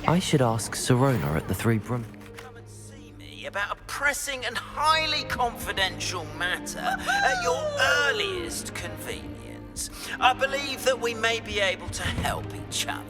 I should ask Serona at the Three Brum. Come and see me about a pressing and highly confidential matter at your earliest convenience. I believe that we may be able to help each other.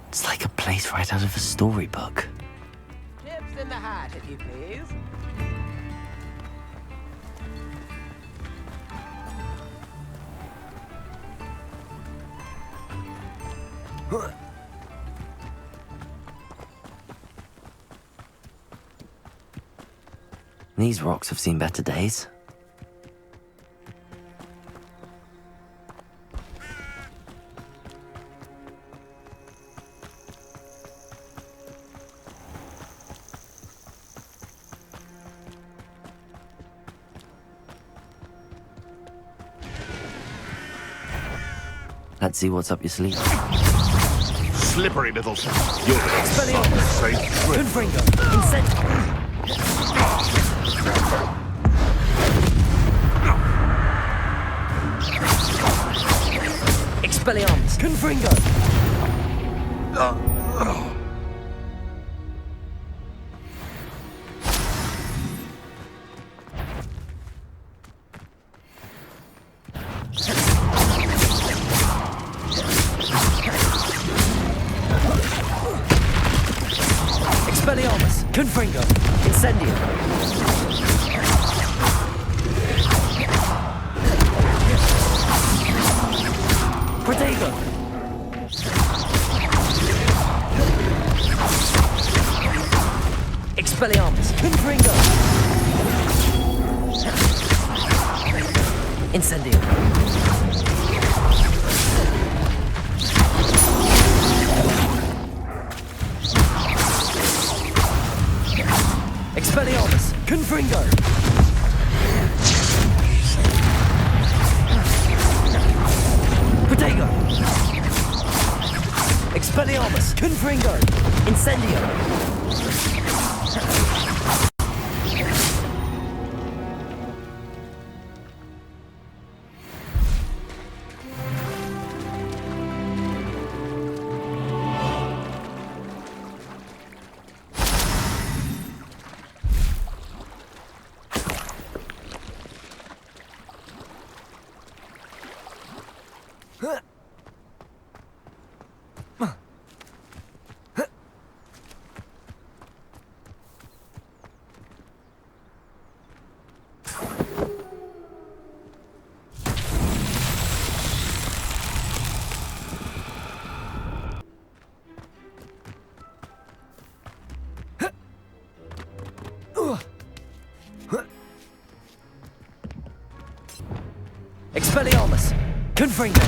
It's like a place right out of a storybook. Chips in the hat, if you please. These rocks have seen better days. Let's see what's up your sleeve. Slippery little... You're safe trip. Confringo! Incent! Expelliarmus! Confringo! Expelliarmus! Confringo! Incendio! Protego! Expelliarmus! Confringo! Incendio! Expelliarmus! Confringo! Protego! Expelliarmus! Confringo! Incendio! Expelliarmus! Confringo!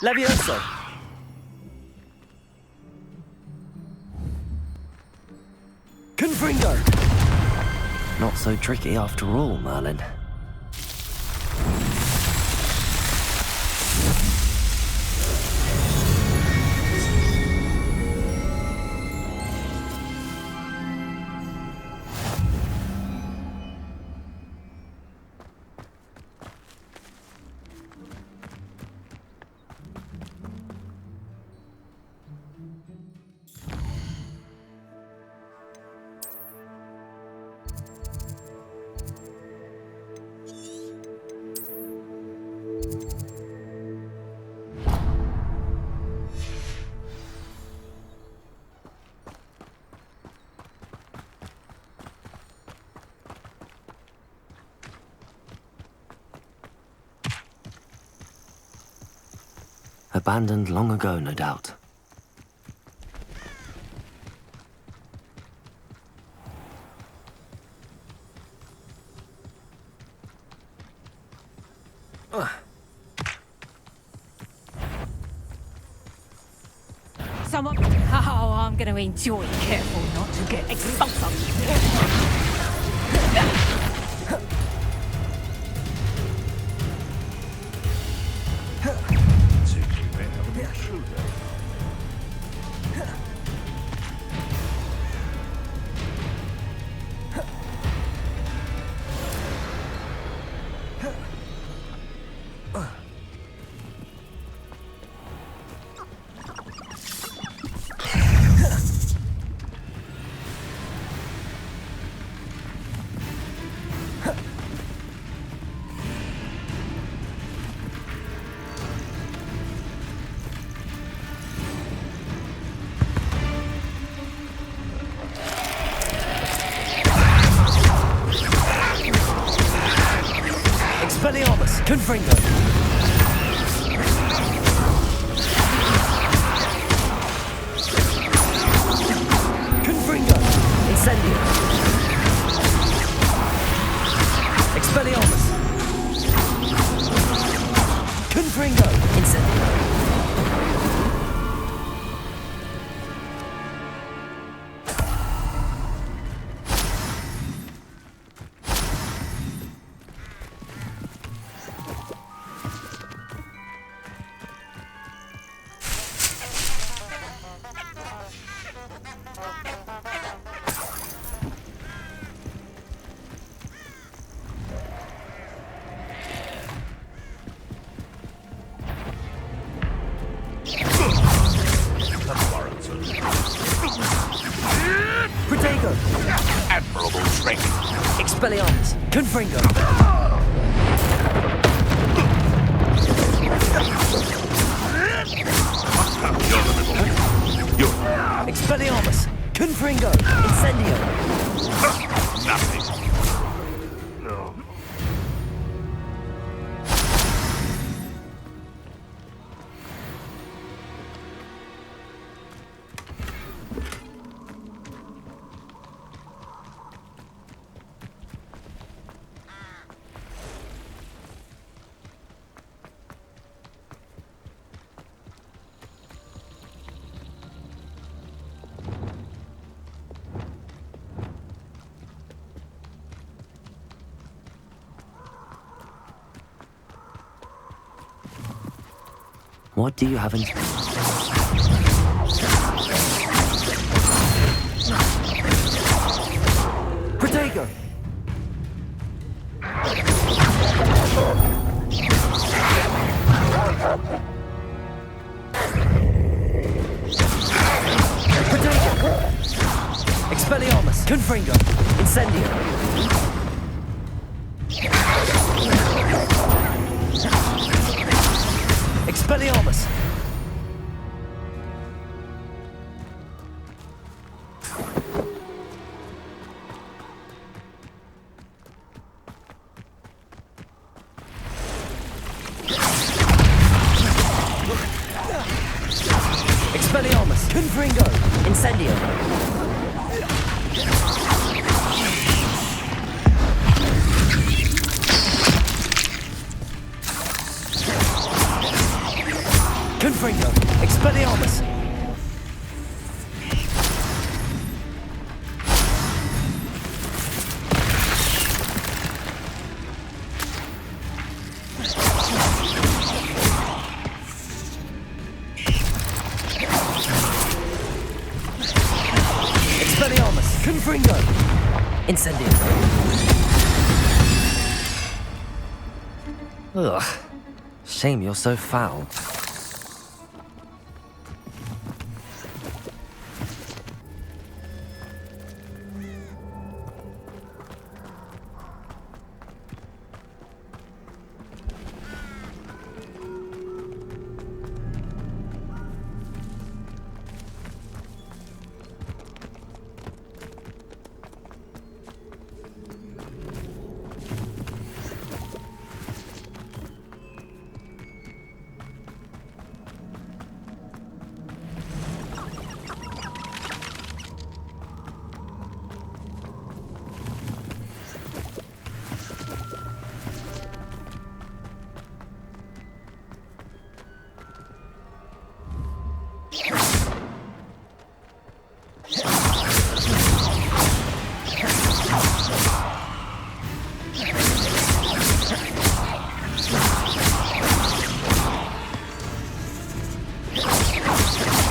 Levioso. Confringo. Not so tricky after all, Merlin. Abandoned long ago, no doubt. Someone... Oh, I'm going to enjoy. Careful not to get explosive. Expelliarmus, Confringo. Confringo, Incendio. Expelliarmus. Confringo, Incendio. Admirable strength. Expelliarmus, Confringo. You're the middle. You're Expelliarmus, Confringo, Incendio. nothing. No. What do you have in... Protego. Protego. Expelliarmus, Confringo, Incendio. Expelliarmus. Expelliarmus, Confringo, Incendio. Confringo. Expelliarmus. Expelliarmus. Confringo. Incendio. Ugh. Shame you're so foul.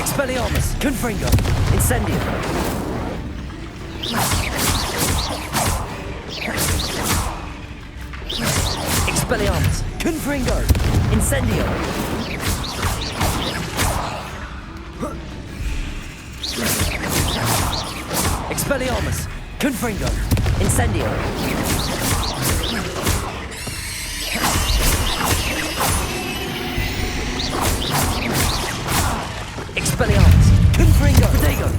Expelliarmus. Confringo. Incendio. Expelliarmus. Confringo. Incendio. Expelliarmus. Confringo. Incendio. Expelliarmus. Confringo. Diagon.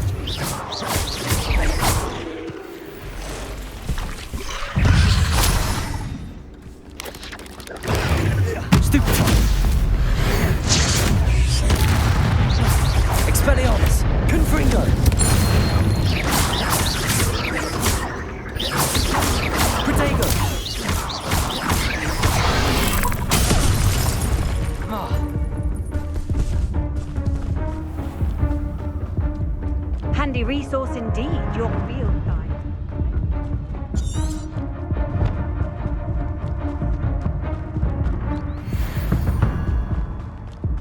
Stupefy. Expelliarmus. Confringo. Protego. Handy resource indeed, your field guide.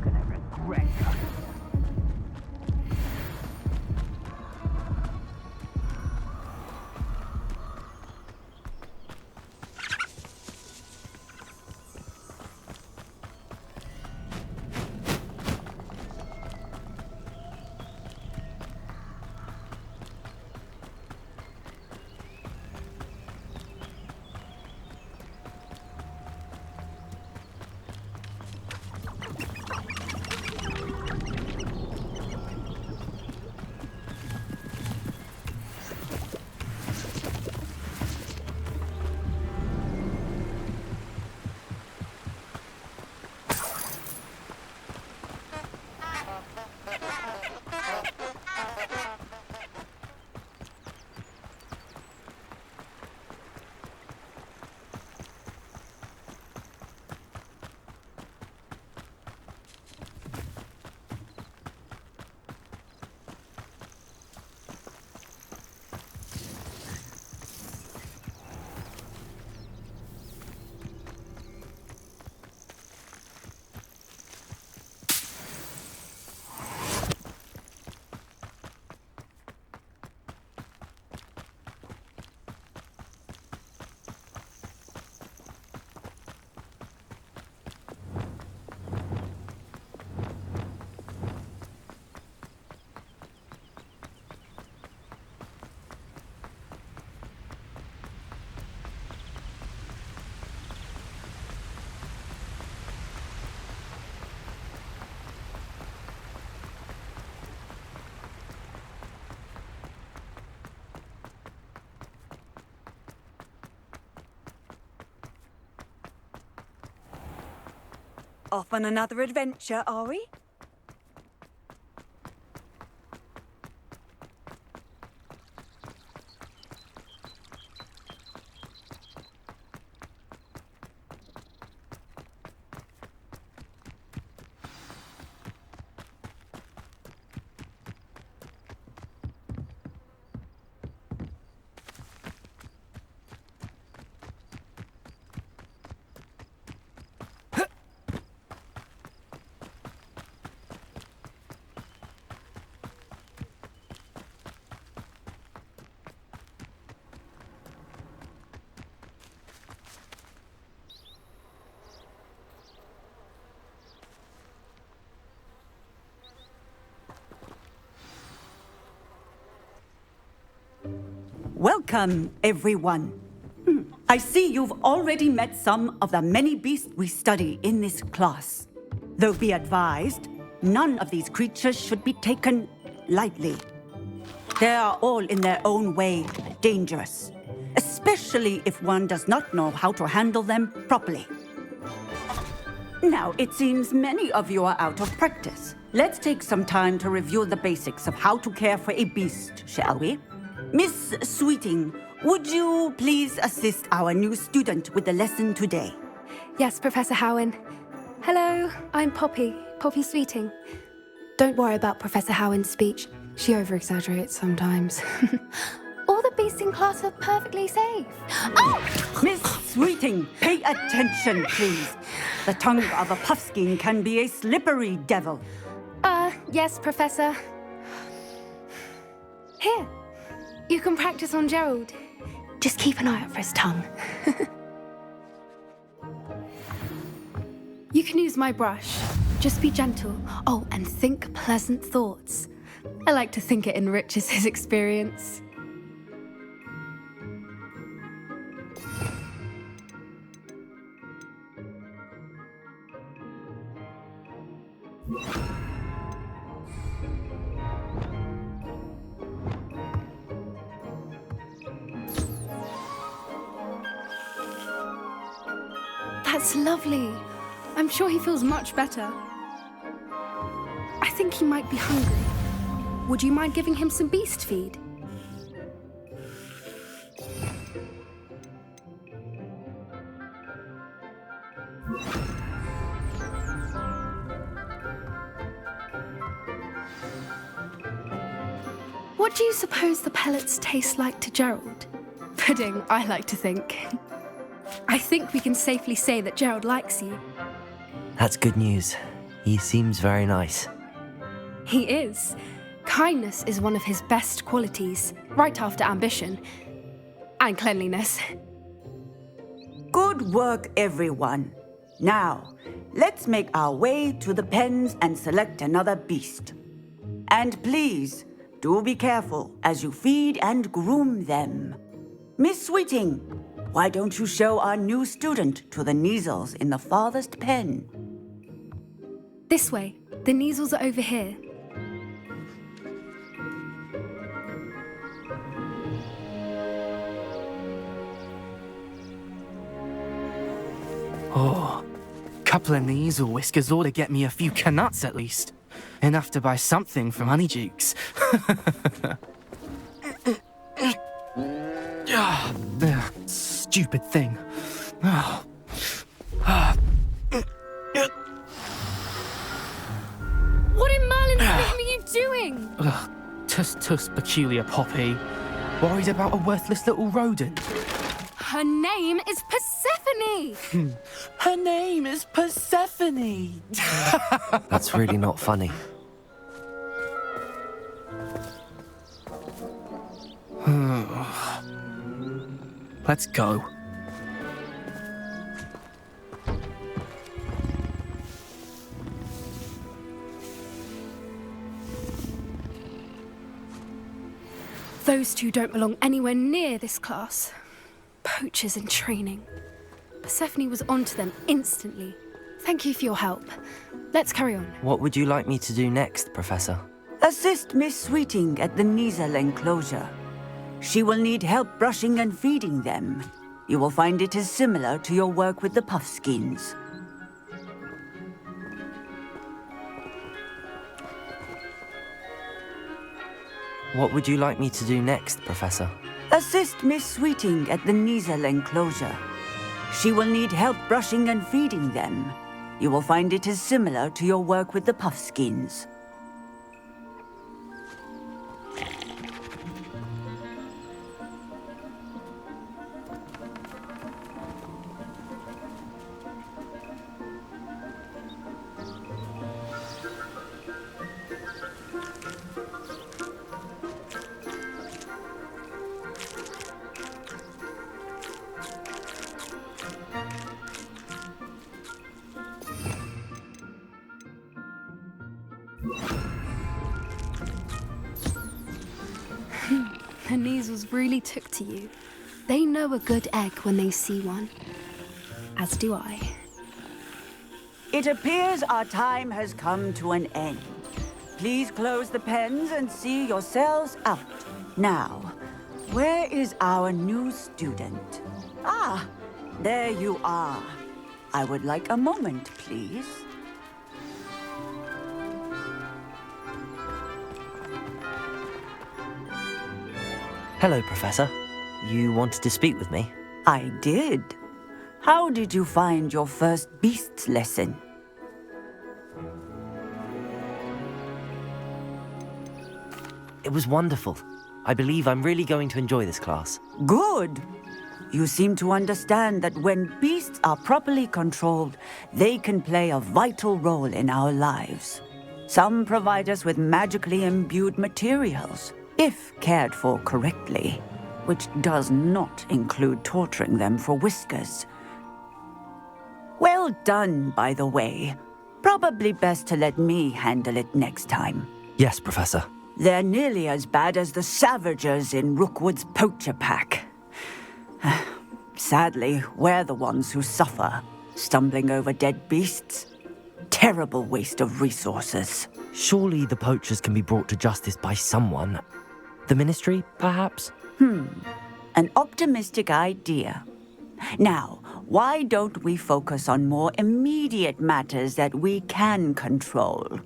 Gonna regret that. Off on another adventure, are we? Welcome, everyone. I see you've already met some of the many beasts we study in this class. Though be advised, none of these creatures should be taken lightly. They are all in their own way dangerous, especially if one does not know how to handle them properly. Now, it seems many of you are out of practice. Let's take some time to review the basics of how to care for a beast, shall we? Miss Sweeting, would you please assist our new student with the lesson today? Yes, Professor Howen. Hello, I'm Poppy Sweeting. Don't worry about Professor Howen's speech. She over-exaggerates sometimes. All the beasts in class are perfectly safe. Oh! Miss Sweeting, pay attention, please. The tongue of a puffskein can be a slippery devil. Yes, Professor. Here, you can practice on Gerald. Just keep an eye out for his tongue. You can use my brush. Just be gentle. Oh, and think pleasant thoughts. I like to think it enriches his experience. That's lovely. I'm sure he feels much better. I think he might be hungry. Would you mind giving him some beast feed? What do you suppose the pellets taste like to Gerald? Pudding, I like to think. I think we can safely say that Gerald likes you. That's good news. He seems very nice. He is. Kindness is one of his best qualities, right after ambition. And cleanliness. Good work, everyone. Now, let's make our way to the pens and select another beast. And please, do be careful as you feed and groom them. Miss Sweeting, why don't you show our new student to the Neasels in the farthest pen? This way. The Neasels are over here. Oh, couple of Neasel whiskers ought to get me a few canuts at least. Enough to buy something from Honeydukes. Stupid thing. What in Merlin's name are you doing? Tuss, peculiar Poppy. Worried about a worthless little rodent. Her name is Persephone! Her name is Persephone! That's really not funny. Let's go. Those two don't belong anywhere near this class. Poachers in training. Persephone was onto them instantly. Thank you for your help. Let's carry on. What would you like me to do next, Professor? Assist Miss Sweeting at the Neasel enclosure. She will need help brushing and feeding them. You will find it is similar to your work with the puffskins. What would you like me to do next, Professor? Assist Miss Sweeting at the Neasel enclosure. She will need help brushing and feeding them. You will find it is similar to your work with the puffskins. The Neasels really took to you. They know a good egg when they see one. As do I. It appears our time has come to an end. Please close the pens and see yourselves out. Now, where is our new student? Ah, there you are. I would like a moment, please. Hello, Professor. You wanted to speak with me? I did. How did you find your first beasts lesson? It was wonderful. I believe I'm really going to enjoy this class. Good. You seem to understand that when beasts are properly controlled, they can play a vital role in our lives. Some provide us with magically imbued materials, if cared for correctly, which does not include torturing them for whiskers. Well done, by the way. Probably best to let me handle it next time. Yes, Professor. They're nearly as bad as the Savagers in Rookwood's poacher pack. Sadly, we're the ones who suffer, stumbling over dead beasts. Terrible waste of resources. Surely the poachers can be brought to justice by someone. The Ministry, perhaps? An optimistic idea. Now, why don't we focus on more immediate matters that we can control?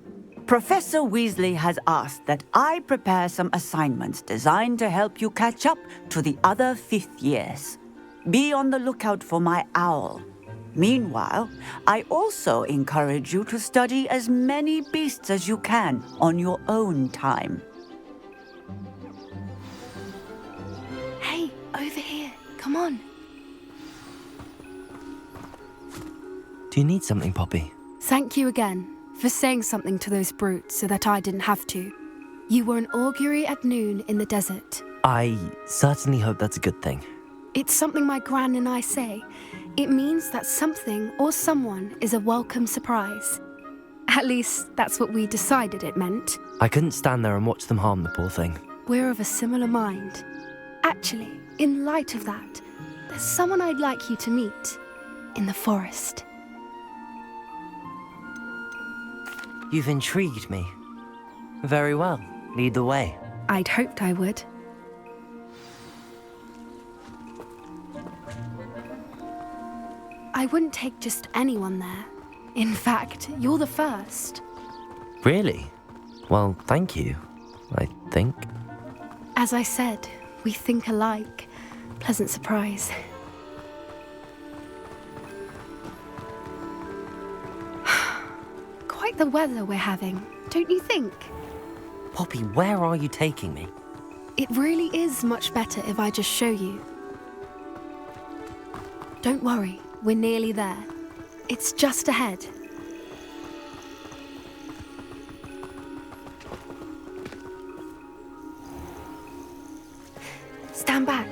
Professor Weasley has asked that I prepare some assignments designed to help you catch up to the other 5th years. Be on the lookout for my owl. Meanwhile, I also encourage you to study as many beasts as you can on your own time. Hey, over here. Come on. Do you need something, Poppy? Thank you again for saying something to those brutes so that I didn't have to. You were an augury at noon in the desert. I certainly hope that's a good thing. It's something my gran and I say. It means that something or someone is a welcome surprise. At least, that's what we decided it meant. I couldn't stand there and watch them harm the poor thing. We're of a similar mind. Actually, in light of that, there's someone I'd like you to meet in the forest. You've intrigued me. Very well. Lead the way. I'd hoped I would. I wouldn't take just anyone there. In fact, you're the first. Really? Well, thank you, I think. As I said, we think alike. Pleasant surprise. Quite the weather we're having, don't you think? Poppy, where are you taking me? It really is much better if I just show you. Don't worry, we're nearly there. It's just ahead. Stand back.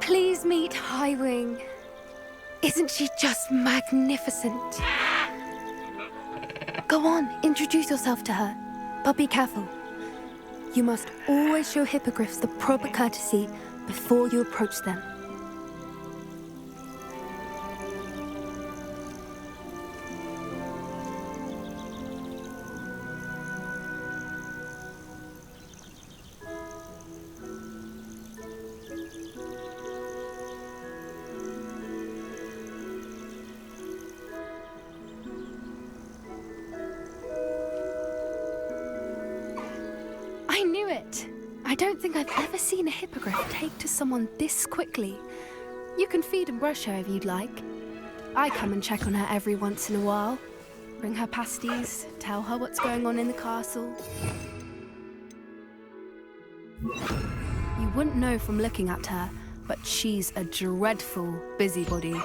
Please meet Highwing. Isn't she just magnificent? Go on, introduce yourself to her. But be careful. You must always show hippogriffs the proper courtesy before you approach them. I knew it! I don't think I've ever seen a hippogriff take to someone this quickly. You can feed and brush her if you'd like. I come and check on her every once in a while. Bring her pasties, tell her what's going on in the castle. You wouldn't know from looking at her, but she's a dreadful busybody.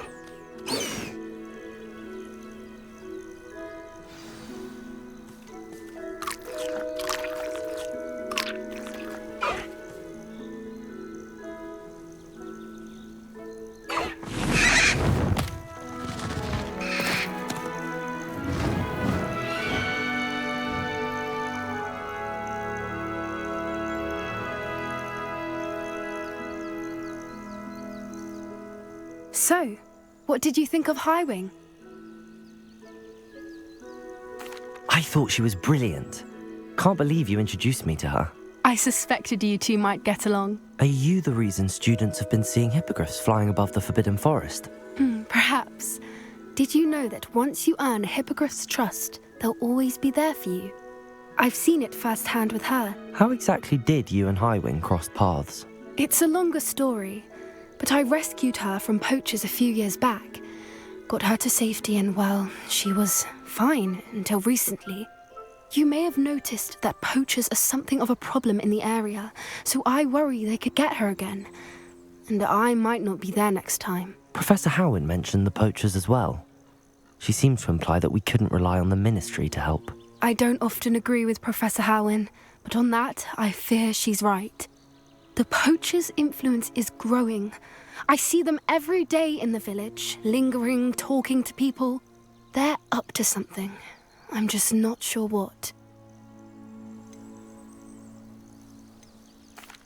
So, what did you think of Highwing? I thought she was brilliant. Can't believe you introduced me to her. I suspected you two might get along. Are you the reason students have been seeing hippogriffs flying above the Forbidden Forest? Perhaps. Did you know that once you earn a hippogriff's trust, they'll always be there for you? I've seen it firsthand with her. How exactly did you and Highwing cross paths? It's a longer story, but I rescued her from poachers a few years back. Got her to safety and, well, she was fine until recently. You may have noticed that poachers are something of a problem in the area, so I worry they could get her again. And I might not be there next time. Professor Howin mentioned the poachers as well. She seemed to imply that we couldn't rely on the Ministry to help. I don't often agree with Professor Howin, but on that, I fear she's right. The poachers' influence is growing. I see them every day in the village, lingering, talking to people. They're up to something. I'm just not sure what.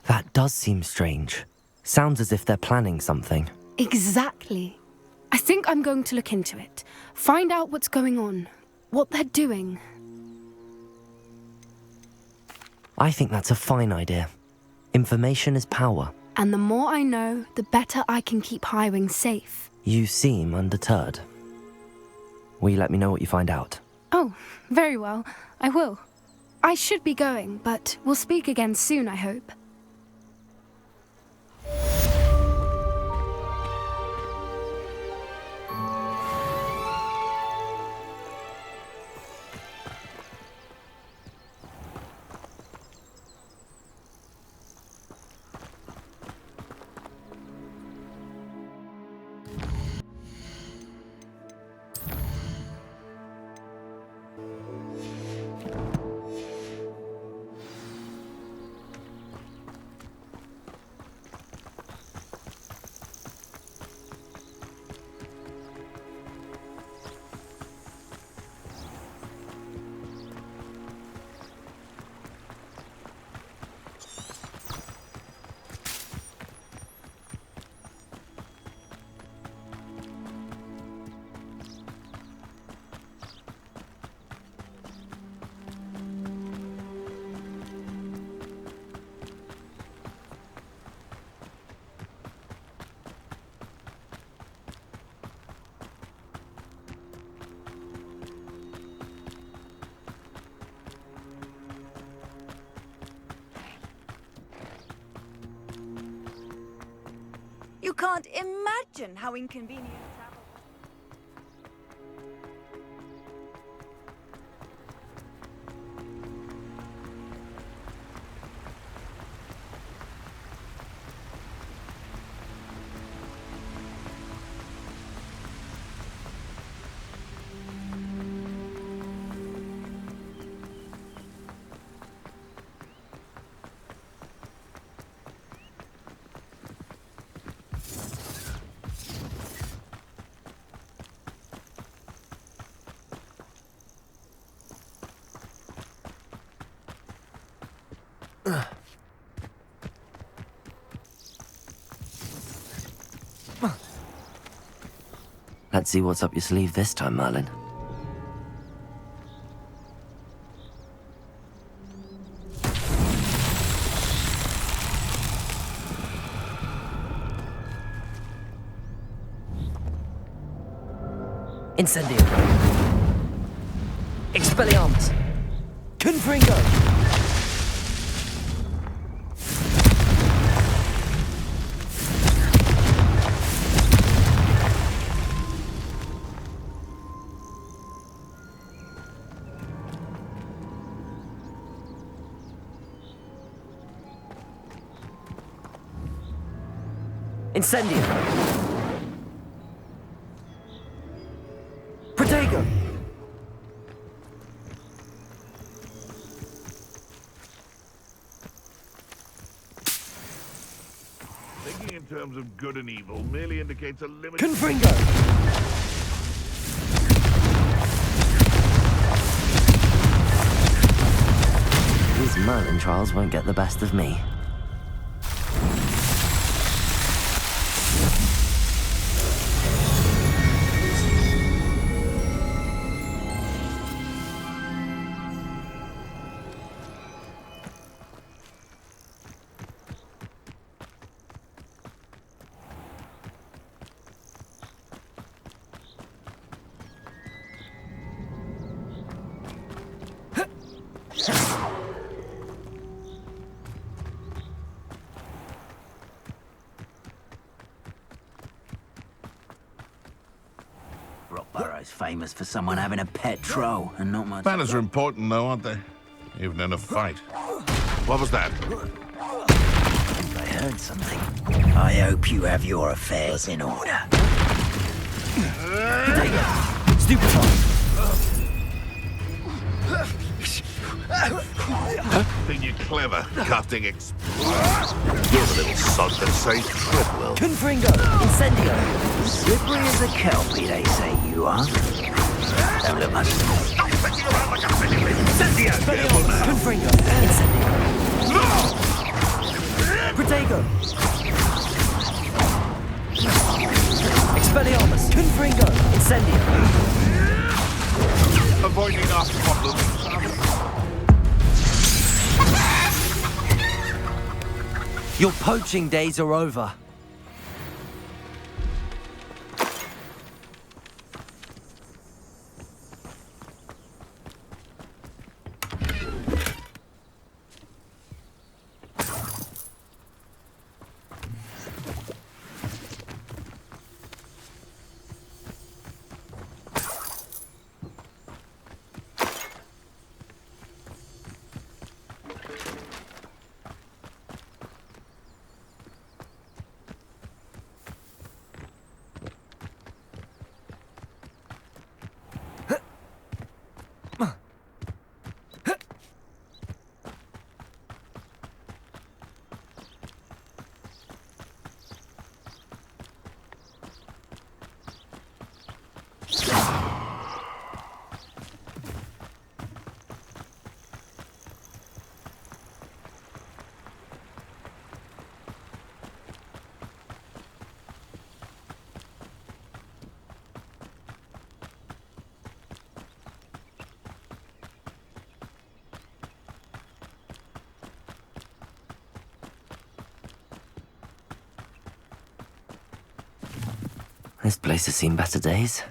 That does seem strange. Sounds as if they're planning something. Exactly. I think I'm going to look into it. Find out what's going on. What they're doing. I think that's a fine idea. Information is power. And the more I know, the better I can keep Highwing safe. You seem undeterred. Will you let me know what you find out? Oh, very well. I will. I should be going, but we'll speak again soon, I hope. You can't imagine how inconvenient travel. Let's see what's up your sleeve this time, Merlin. Incendio. Expelliarmus. Confringo. Incendio. Protego. Thinking in terms of good and evil merely indicates a limit. Confringo. These Merlin trials won't get the best of me. famous for someone having a pet troll and not much... Manners are important, though, aren't they? Even in a fight. What was that? I heard something. I hope you have your affairs in order. Stupid one! Think you're clever, casting You're the little sod that says Treadwell. Confringo! Incendio! Slippery as a kelpie, they say you are. Don't look much. Incendio! Confringo! Incendio! Protego! Expelliarmus! Confringo! Incendio! Avoiding our problems. Your poaching days are over. This place has seen better days.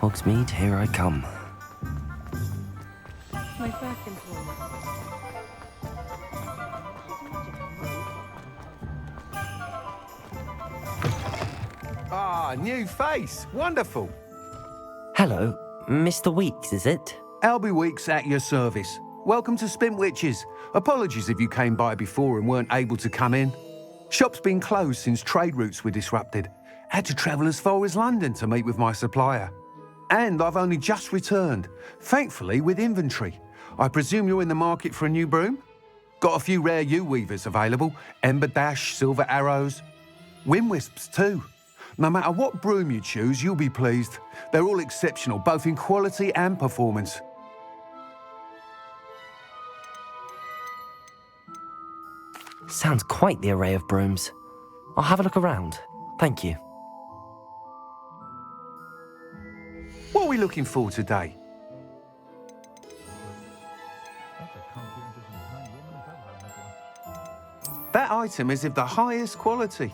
Hogsmeade, here I come. My back employment. Ah, new face. Wonderful. Hello, Mr. Weeks, is it? Albie Weeks at your service. Welcome to Spintwitches. Apologies if you came by before and weren't able to come in. Shop's been closed since trade routes were disrupted. Had to travel as far as London to meet with my supplier. And I've only just returned, thankfully with inventory. I presume you're in the market for a new broom? Got a few rare yew-weavers available, Ember Dash, Silver Arrows, Wind Wisps too. No matter what broom you choose, you'll be pleased. They're all exceptional, both in quality and performance. Sounds quite the array of brooms. I'll have a look around. Thank you. What are we looking for today? That item is of the highest quality.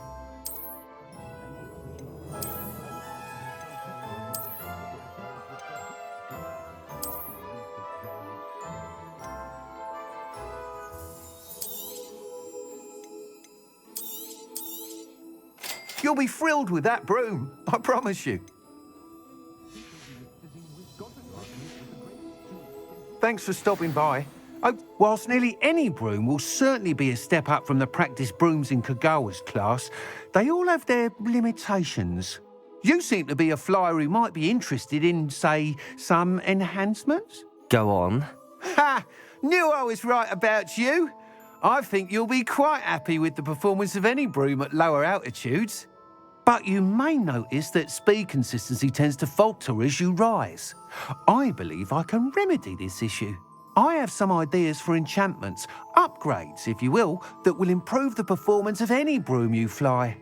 You'll be thrilled with that broom, I promise you. Thanks for stopping by. Oh, whilst nearly any broom will certainly be a step up from the practice brooms in Kagawa's class, they all have their limitations. You seem to be a flyer who might be interested in, say, some enhancements? Go on. Ha! Knew I was right about you. I think you'll be quite happy with the performance of any broom at lower altitudes. But you may notice that speed consistency tends to falter as you rise. I believe I can remedy this issue. I have some ideas for enchantments, upgrades, if you will, that will improve the performance of any broom you fly.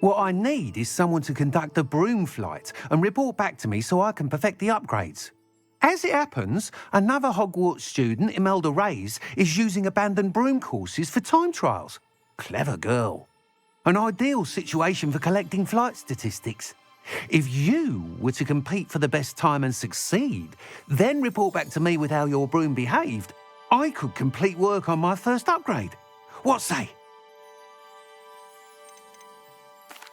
What I need is someone to conduct a broom flight and report back to me so I can perfect the upgrades. As it happens, another Hogwarts student, Imelda Reyes, is using abandoned broom courses for time trials. Clever girl. An ideal situation for collecting flight statistics. If you were to compete for the best time and succeed, then report back to me with how your broom behaved, I could complete work on my first upgrade. What say?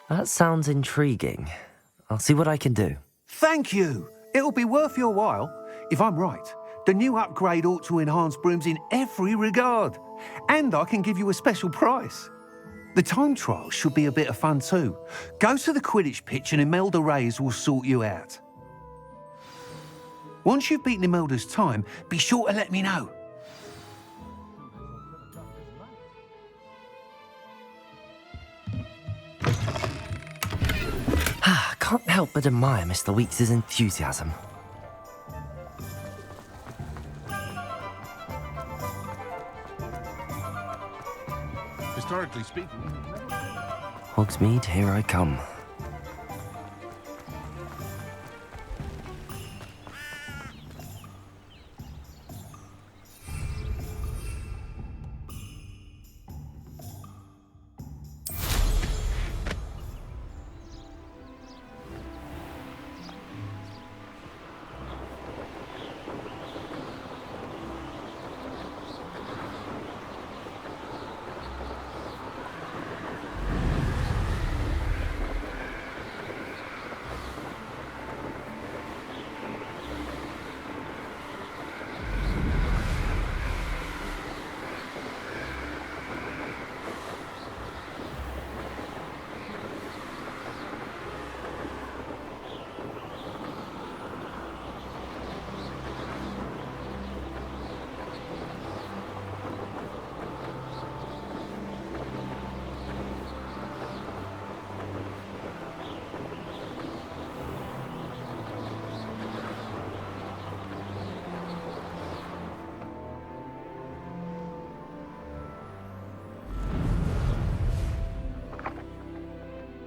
That sounds intriguing. I'll see what I can do. Thank you. It'll be worth your while. If I'm right, the new upgrade ought to enhance brooms in every regard. And I can give you a special price. The time trial should be a bit of fun too. Go to the Quidditch pitch and Imelda Reyes will sort you out. Once you've beaten Imelda's time, be sure to let me know. Can't help but admire Mr. Weeks' enthusiasm. Historically speaking... Hogsmeade, here I come.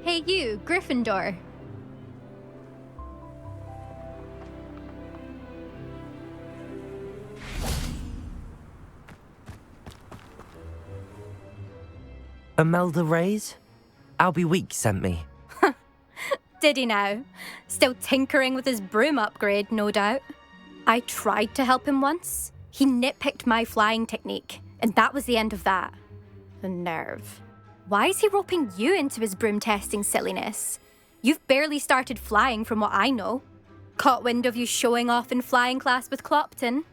Hey you, Gryffindor. Imelda Reyes? Albie Weeks sent me. Did he now? Still tinkering with his broom upgrade, no doubt. I tried to help him once. He nitpicked my flying technique, and that was the end of that. The nerve. Why is he roping you into his broom testing silliness? You've barely started flying from what I know. Caught wind of you showing off in flying class with Clopton.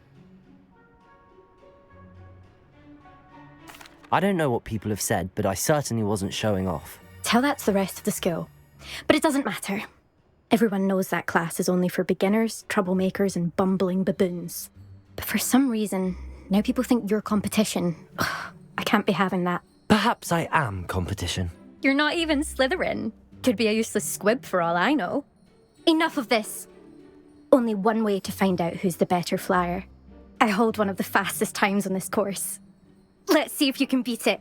I don't know what people have said, but I certainly wasn't showing off. Tell that to the rest of the school. But it doesn't matter. Everyone knows that class is only for beginners, troublemakers, and bumbling baboons. But for some reason, now people think you're competition. Ugh, I can't be having that. Perhaps I am competition. You're not even Slytherin. Could be a useless squib for all I know. Enough of this. Only one way to find out who's the better flyer. I hold one of the fastest times on this course. Let's see if you can beat it.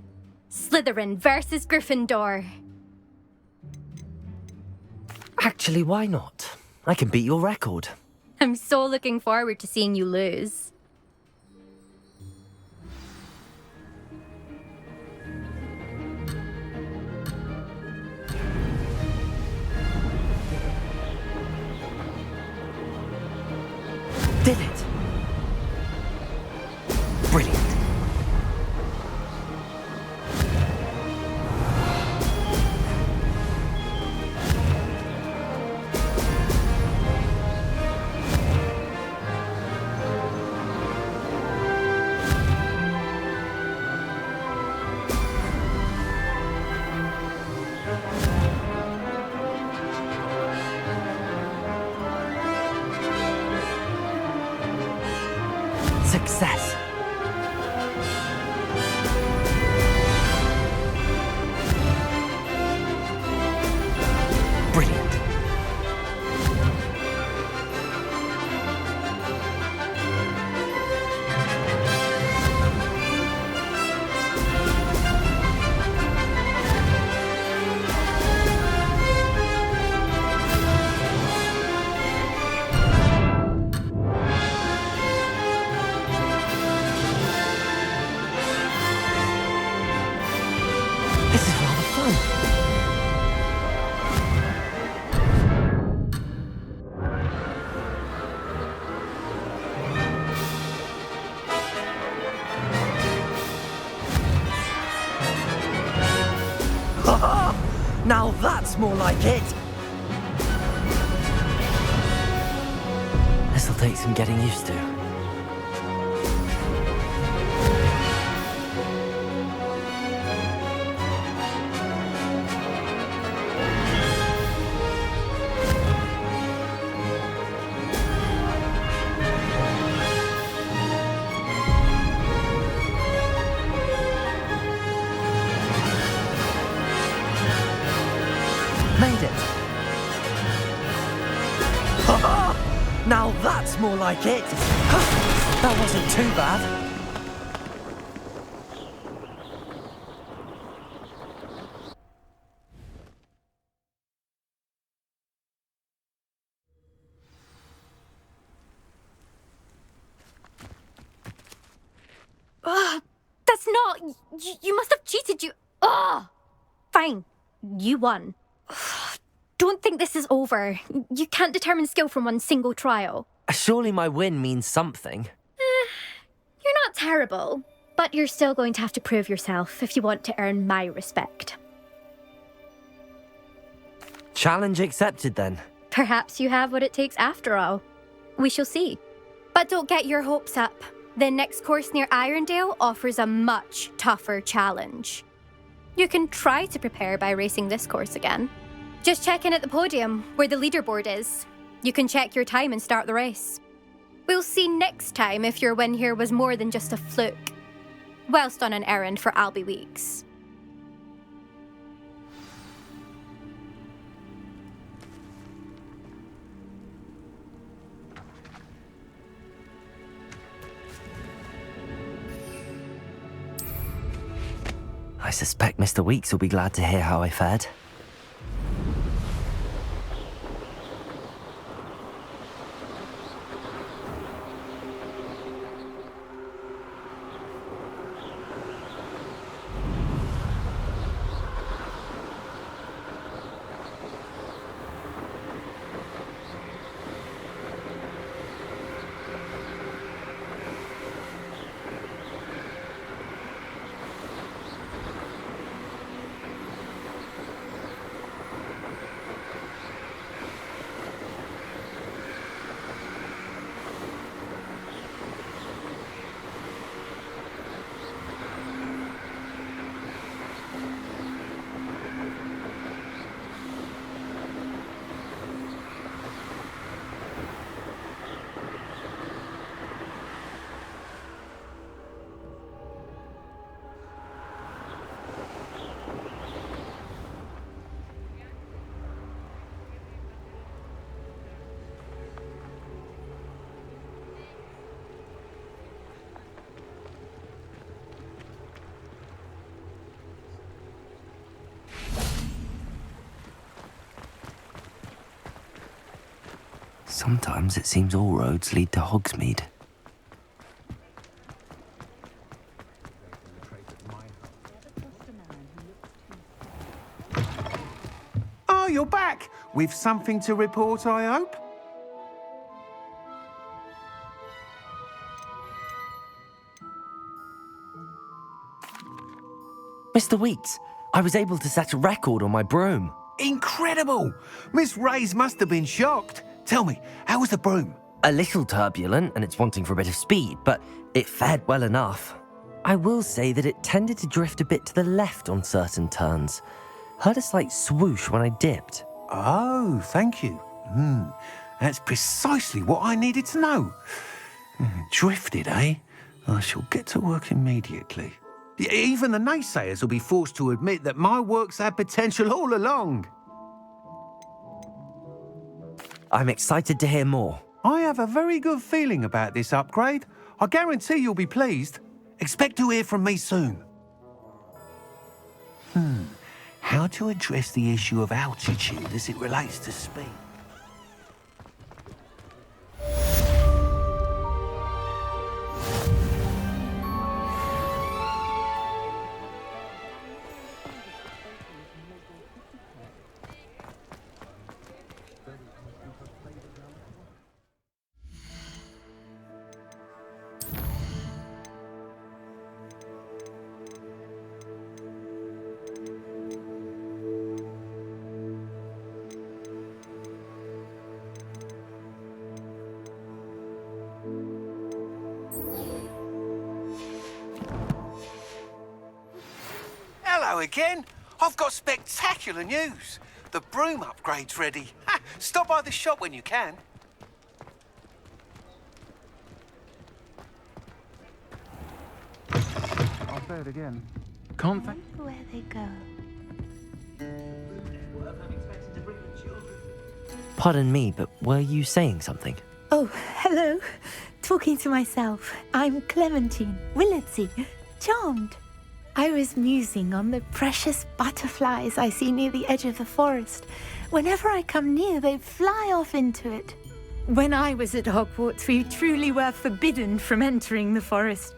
Slytherin versus Gryffindor. Actually, why not? I can beat your record. I'm so looking forward to seeing you lose. Did it! Brilliant. Now that's more like it! This'll take some getting used to. Made it! Now that's more like it! That wasn't too bad. That's not... You must have cheated, you... Ugh! Fine. You won. Don't think this is over. You can't determine skill from one single trial. Surely my win means something. You're not terrible, but you're still going to have to prove yourself if you want to earn my respect. Challenge accepted then. Perhaps you have what it takes after all. We shall see. But don't get your hopes up. The next course near Irondale offers a much tougher challenge. You can try to prepare by racing this course again. Just check in at the podium, where the leaderboard is. You can check your time and start the race. We'll see next time if your win here was more than just a fluke. Whilst on an errand for Albie Weeks. I suspect Mr. Weeks will be glad to hear how I fared. Sometimes it seems all roads lead to Hogsmeade. Oh, you're back! With something to report, I hope? Mr. Weeks, I was able to set a record on my broom. Incredible! Miss Reyes must have been shocked. Tell me, how was the broom? A little turbulent, and it's wanting for a bit of speed, but it fared well enough. I will say that it tended to drift a bit to the left on certain turns. Heard a slight swoosh when I dipped. Oh, thank you. That's precisely what I needed to know. Drifted, eh? I shall get to work immediately. Even the naysayers will be forced to admit that my work's had potential all along. I'm excited to hear more. I have a very good feeling about this upgrade. I guarantee you'll be pleased. Expect to hear from me soon. How to address the issue of altitude as it relates to speed? Hello again. I've got spectacular news. The broom upgrade's ready. Ha, stop by the shop when you can. I'll say it again. Can't think Where they go. Pardon me, but were you saying something? Oh, hello. Talking to myself. I'm Clementine, Willardsey, charmed. I was musing on the precious butterflies I see near the edge of the forest. Whenever I come near, they fly off into it. When I was at Hogwarts, we truly were forbidden from entering the forest.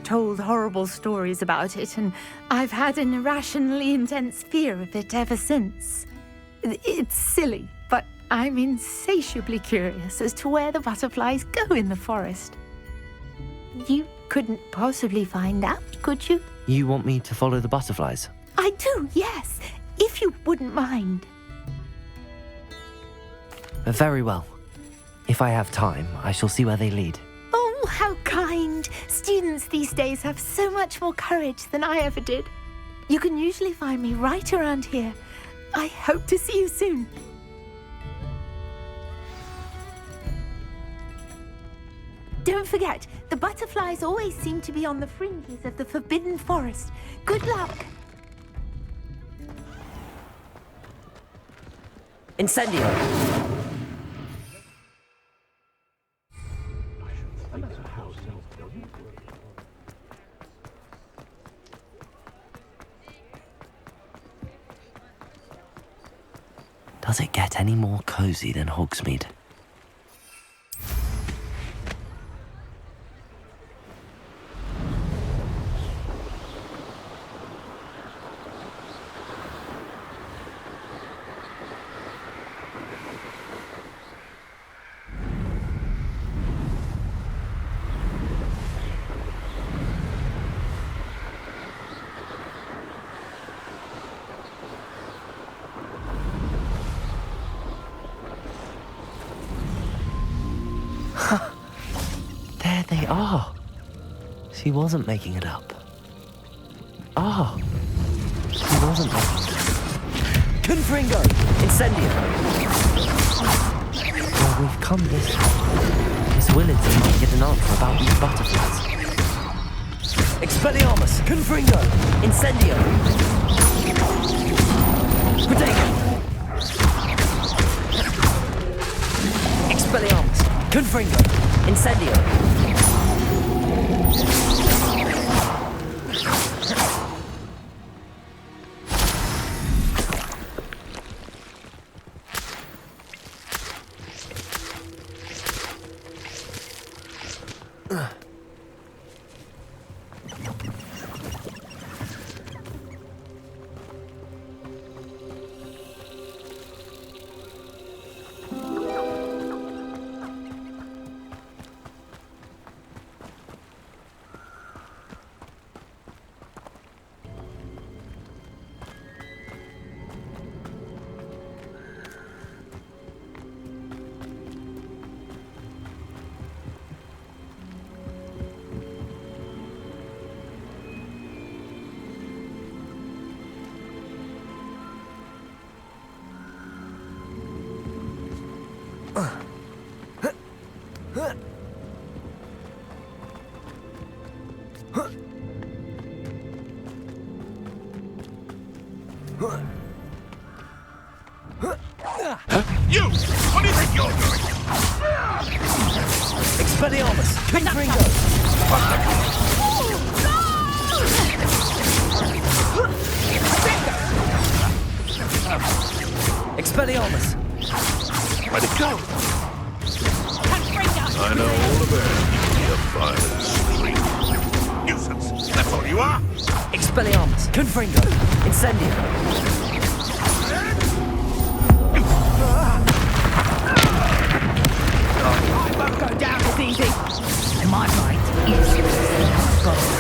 Told horrible stories about it, and I've had an irrationally intense fear of it ever since. It's silly, but I'm insatiably curious as to where the butterflies go in the forest. You couldn't possibly find out, could you? You want me to follow the butterflies? I do, yes, if you wouldn't mind. Very well. If I have time, I shall see where they lead. Oh, how kind. Students these days have so much more courage than I ever did. You can usually find me right around here. I hope to see you soon. Don't forget, the butterflies always seem to be on the fringes of the Forbidden Forest. Good luck. Incendio! Does it get any more cozy than Hogsmeade? There they are. She wasn't making it up. Ah, she wasn't making it up. Confringo! Incendio! Well, we've come this way. Miss Willardsey might get an answer about these butterflies. Expelliarmus! Confringo! Incendio! Diagon! Expelliarmus! Confringo! Incendio! You! What do you think you're doing? Expelliarmus! Confringo! Expelliarmus! Let it go! I know all about the violent streak. Nuisance, that's all you are! Expelliarmus! Confringo! Incendio! I won't go down as easy. My mind is broke.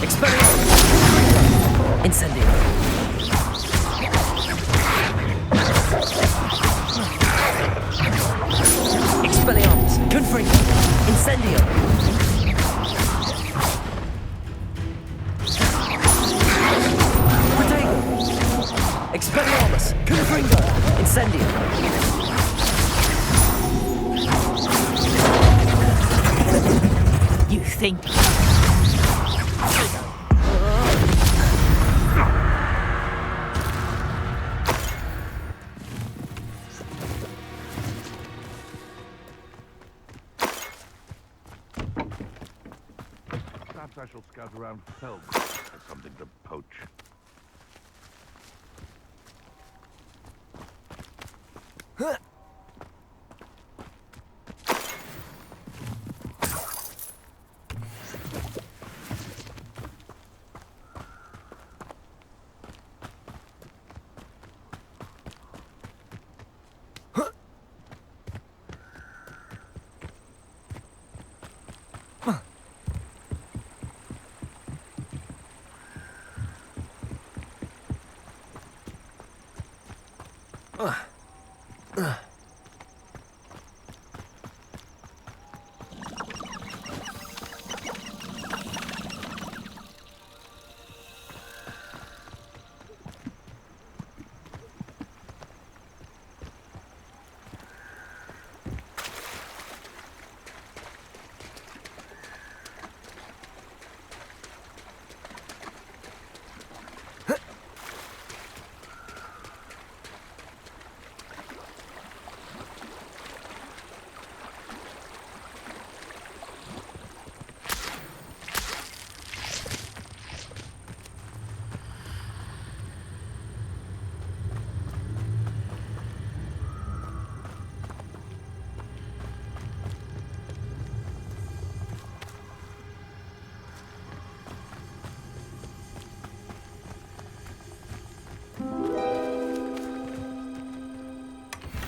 Expelliarmus! Incendio! Expelliarmus! Confringo! Incendio! amazing. Perhaps I shall scout around Felg for something to poach.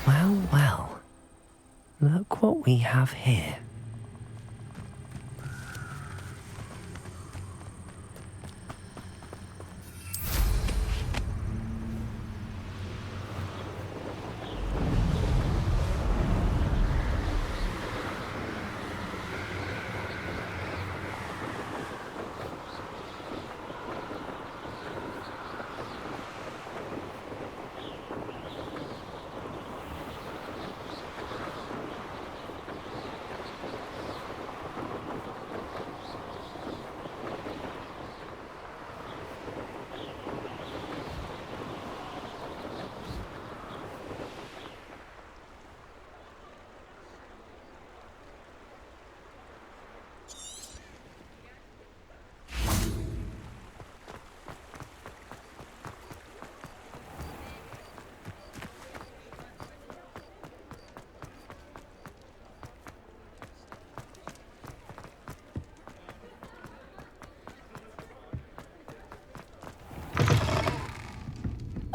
Well, well. Look what we have here.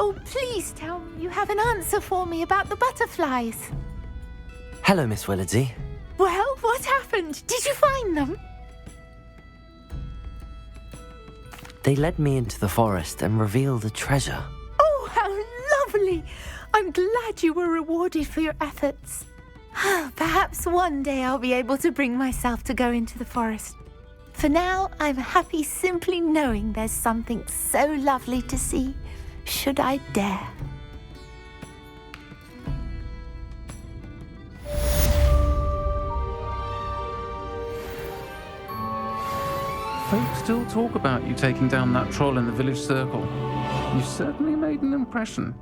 Oh, please tell me you have an answer for me about the butterflies. Hello, Miss Willardsy. Well, what happened? Did you find them? They led me into the forest and revealed a treasure. Oh, how lovely! I'm glad you were rewarded for your efforts. Perhaps one day I'll be able to bring myself to go into the forest. For now, I'm happy simply knowing there's something so lovely to see, should I dare. Folks still talk about you taking down that troll in the village circle. You certainly made an impression.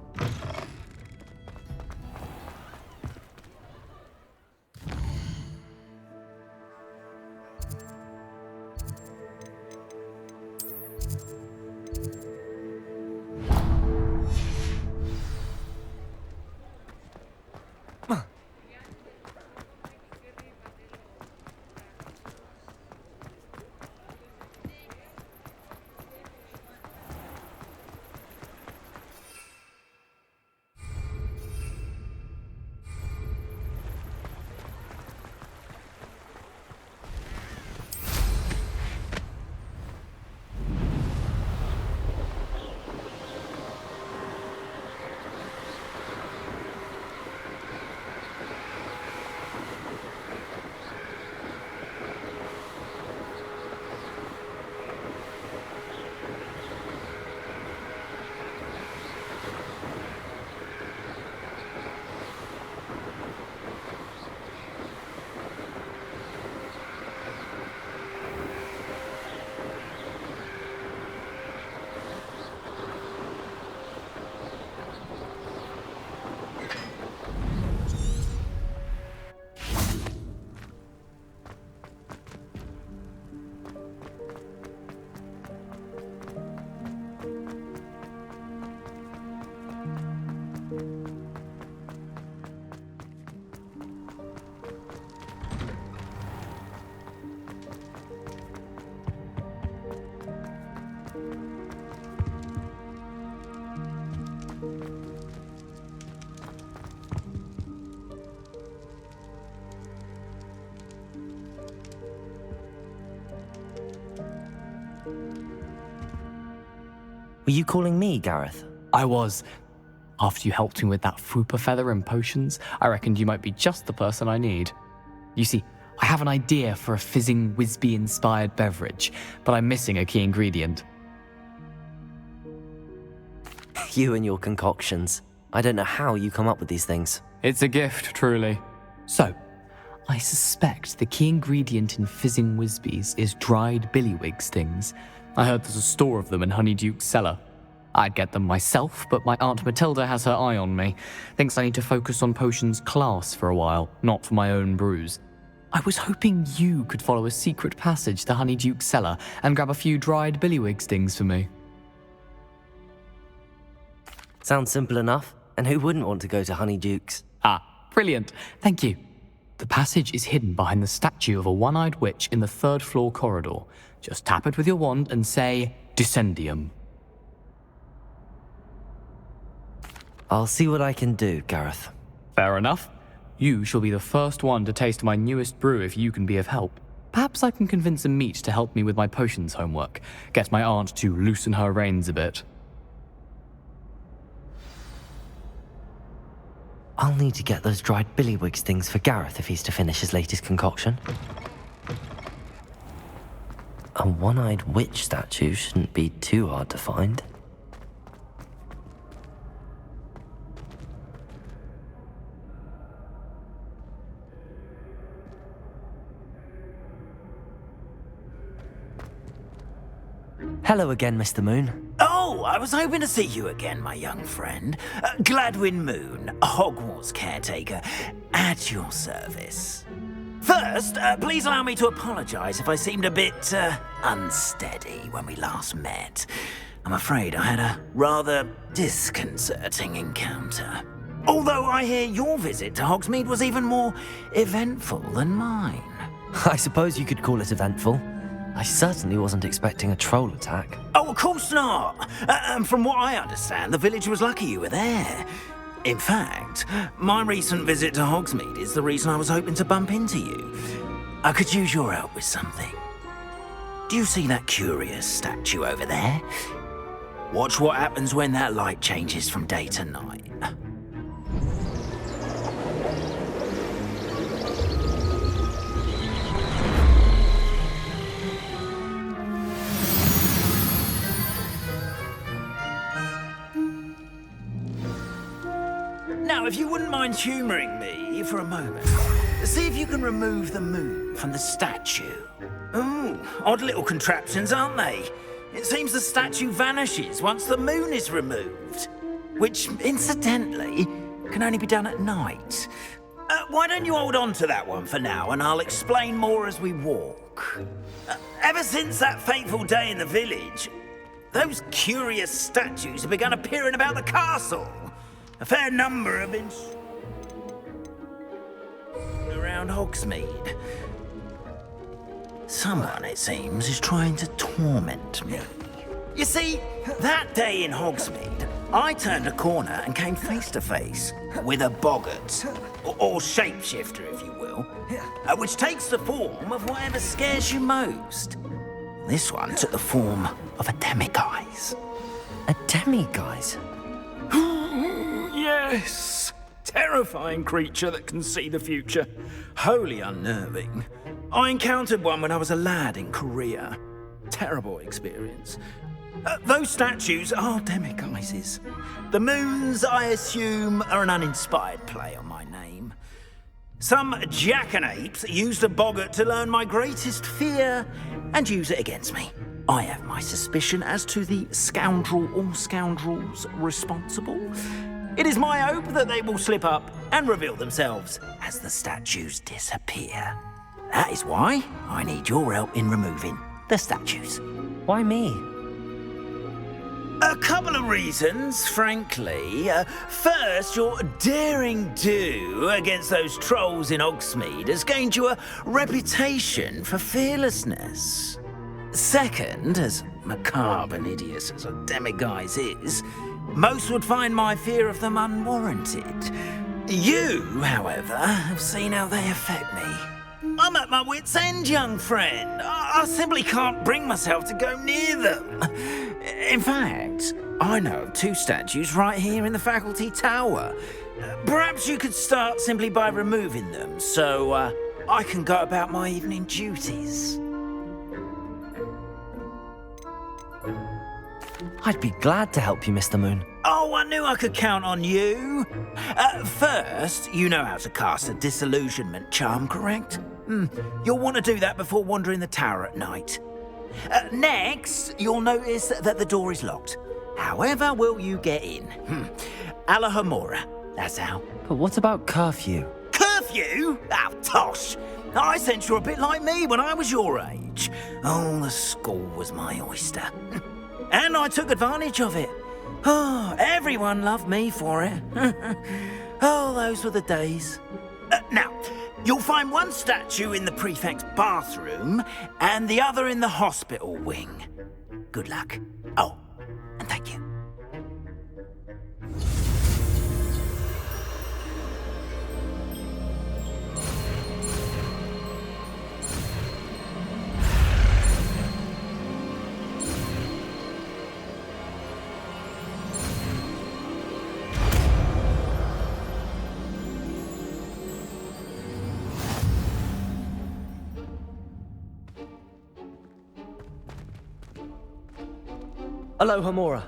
Were you calling me, Gareth? I was. After you helped me with that Fupa feather and potions, I reckoned you might be just the person I need. You see, I have an idea for a fizzing Wisby-inspired beverage, but I'm missing a key ingredient. You and your concoctions. I don't know how you come up with these things. It's a gift, truly. So, I suspect the key ingredient in fizzing Wisbies is dried billywig stings. I heard there's a store of them in Honeyduke's cellar. I'd get them myself, but my Aunt Matilda has her eye on me. Thinks I need to focus on potions class for a while, not for my own brews. I was hoping you could follow a secret passage to Honeyduke's cellar and grab a few dried billywig stings for me. Sounds simple enough, and who wouldn't want to go to Honeyduke's? Ah, brilliant. Thank you. The passage is hidden behind the statue of a one-eyed witch in the 3rd floor corridor. Just tap it with your wand and say, Descendium. I'll see what I can do, Gareth. Fair enough. You shall be the first one to taste my newest brew if you can be of help. Perhaps I can convince a meat to help me with my potions homework. Get my aunt to loosen her reins a bit. I'll need to get those dried billywigs things for Gareth if he's to finish his latest concoction. A one-eyed witch statue shouldn't be too hard to find. Hello again, Mr. Moon. Oh, I was hoping to see you again, my young friend. Gladwin Moon, Hogwarts caretaker, at your service. First, please allow me to apologise if I seemed a bit unsteady when we last met. I'm afraid I had a rather disconcerting encounter. Although I hear your visit to Hogsmeade was even more eventful than mine. I suppose you could call it eventful. I certainly wasn't expecting a troll attack. Oh, of course not. From what I understand, the village was lucky you were there. In fact, my recent visit to Hogsmeade is the reason I was hoping to bump into you. I could use your help with something. Do you see that curious statue over there? Watch what happens when that light changes from day to night. Now, if you wouldn't mind humouring me for a moment, see if you can remove the moon from the statue. Ooh, odd little contraptions, aren't they? It seems the statue vanishes once the moon is removed, which, incidentally, can only be done at night. Why don't you hold on to that one for now, and I'll explain more as we walk. Ever since that fateful day in the village, those curious statues have begun appearing about the castle. A fair number have been around Hogsmeade. Someone, it seems, is trying to torment me. You see, that day in Hogsmeade, I turned a corner and came face to face with a boggart, or shapeshifter, if you will, which takes the form of whatever scares you most. This one took the form of a demiguise. A demiguise? Yes! Terrifying creature that can see the future. Wholly unnerving. I encountered one when I was a lad in Korea. Terrible experience. Those statues are demiguises. The moons, I assume, are an uninspired play on my name. Some jackanapes used a boggart to learn my greatest fear and use it against me. I have my suspicion as to the scoundrel or scoundrels responsible. It is my hope that they will slip up and reveal themselves as the statues disappear. That is why I need your help in removing the statues. Why me? A couple of reasons, frankly. First, your daring do against those trolls in Hogsmeade has gained you a reputation for fearlessness. Second, as macabre and hideous as a demiguise is, most would find my fear of them unwarranted. You, however, have seen how they affect me. I'm at my wit's end, young friend. I simply can't bring myself to go near them. In fact, I know of 2 statues right here in the faculty tower. Perhaps you could start simply by removing them, so I can go about my evening duties. I'd be glad to help you, Mr. Moon. Oh, I knew I could count on you. First, you know how to cast a disillusionment charm, correct? You'll want to do that before wandering the tower at night. Next, you'll notice that the door is locked. However will you get in? Alahomora, that's how. But what about curfew? Curfew? Oh, tosh. I sense you're a bit like me when I was your age. Oh, the school was my oyster. And I took advantage of it. Oh, everyone loved me for it. Oh, those were the days. Now, you'll find one statue in the prefect's bathroom and the other in the hospital wing. Good luck. Oh, and thank you. Alohomora.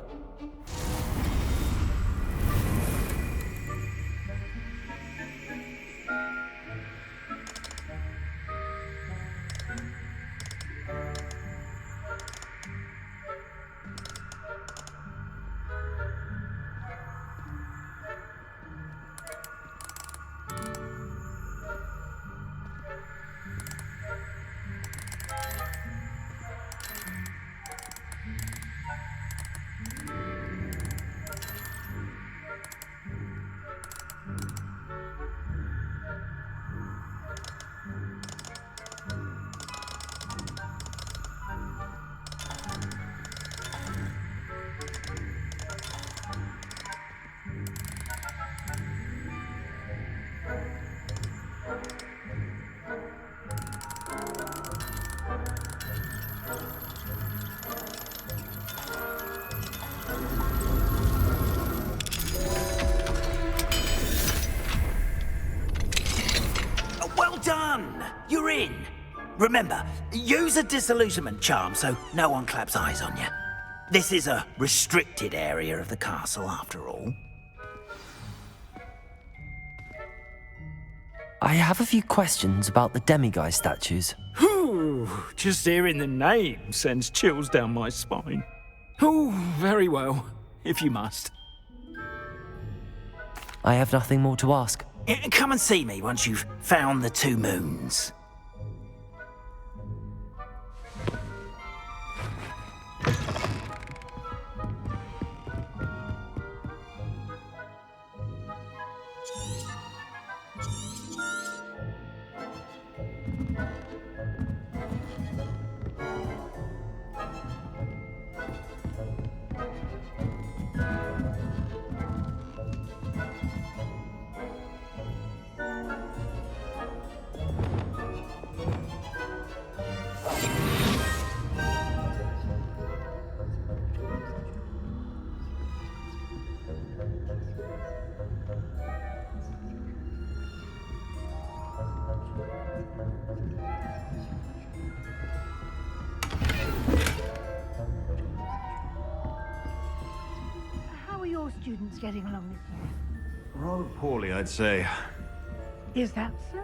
Done! You're in. Remember, use a disillusionment charm so no one claps eyes on you. This is a restricted area of the castle, after all. I have a few questions about the demiguise statues. Whew, just hearing the name sends chills down my spine. Oh, very well, if you must. I have nothing more to ask. Come and see me once you've found the 2 moons. How are your students getting along this year? Rather poorly, I'd say. Is that so?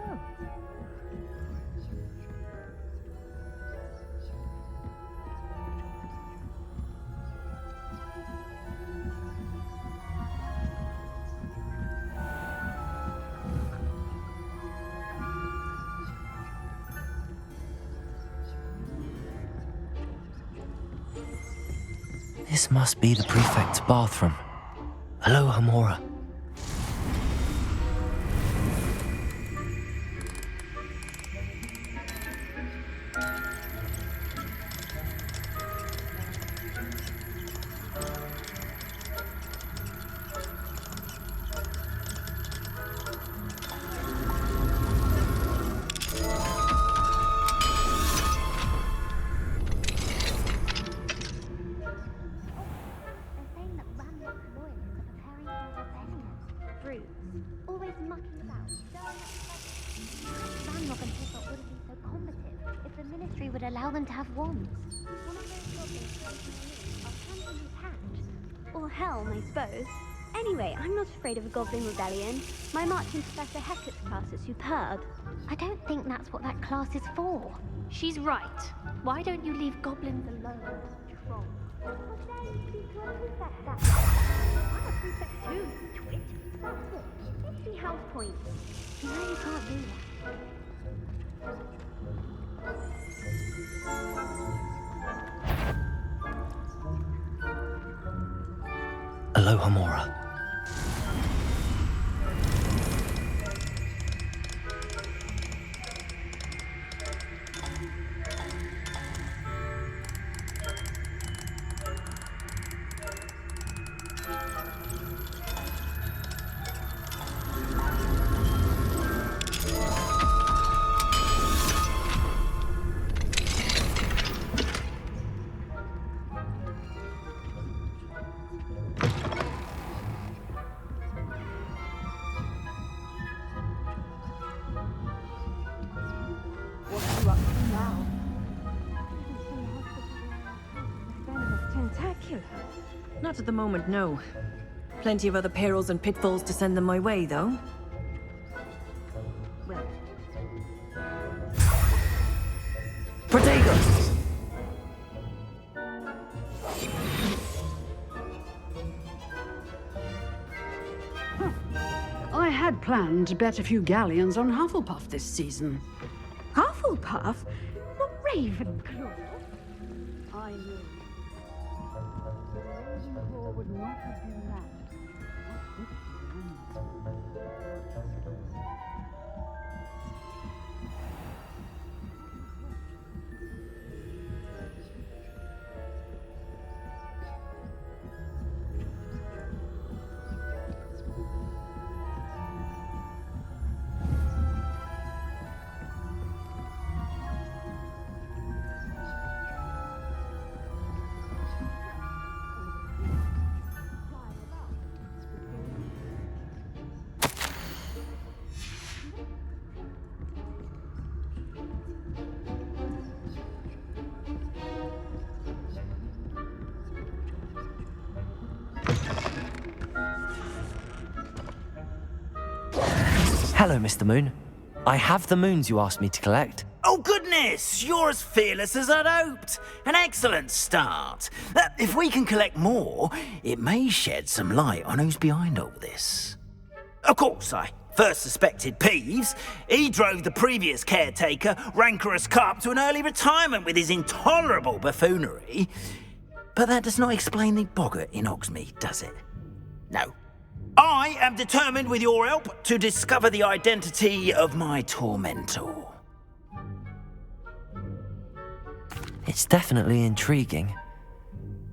This must be the prefect's bathroom. Alohomora. tell them to have wands. One of those goblins I'll hand in his hat. Or helm, I suppose. Anyway, I'm not afraid of a goblin rebellion. My marching Professor Hecat's class is superb. I don't think that's what that class is for. She's right. Why don't you leave goblins alone, troll? I'm a prefect too, you twit. That's it. 50 health points. No, you can't do that. Aloha Mora. Not at the moment, no. Plenty of other perils and pitfalls to send them my way, though. Well. Protagos! I had planned to bet a few galleons on Hufflepuff this season. Hufflepuff? Not Ravenclaw. I knew. Ravenclaw would not have been that. Hello, Mr. Moon. I have the moons you asked me to collect. Oh, goodness! You're as fearless as I'd hoped. An excellent start. If we can collect more, it may shed some light on who's behind all this. Of course, I first suspected Peeves. He drove the previous caretaker, Rancorous Carp, to an early retirement with his intolerable buffoonery. But that does not explain the boggart in Hogsmeade, does it? No. I am determined, with your help, to discover the identity of my tormentor. It's definitely intriguing.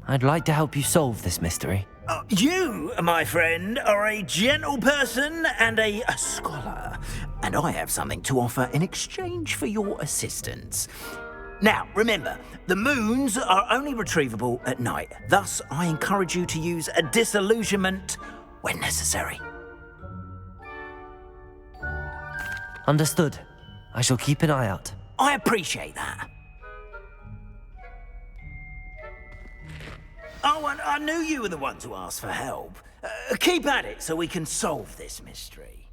I'd like to help you solve this mystery. You, my friend, are a gentle person and a scholar, and I have something to offer in exchange for your assistance. Now, remember, the moons are only retrievable at night. Thus, I encourage you to use a disillusionment when necessary. Understood. I shall keep an eye out. I appreciate that. Oh, and I knew you were the one to ask for help. Keep at it so we can solve this mystery.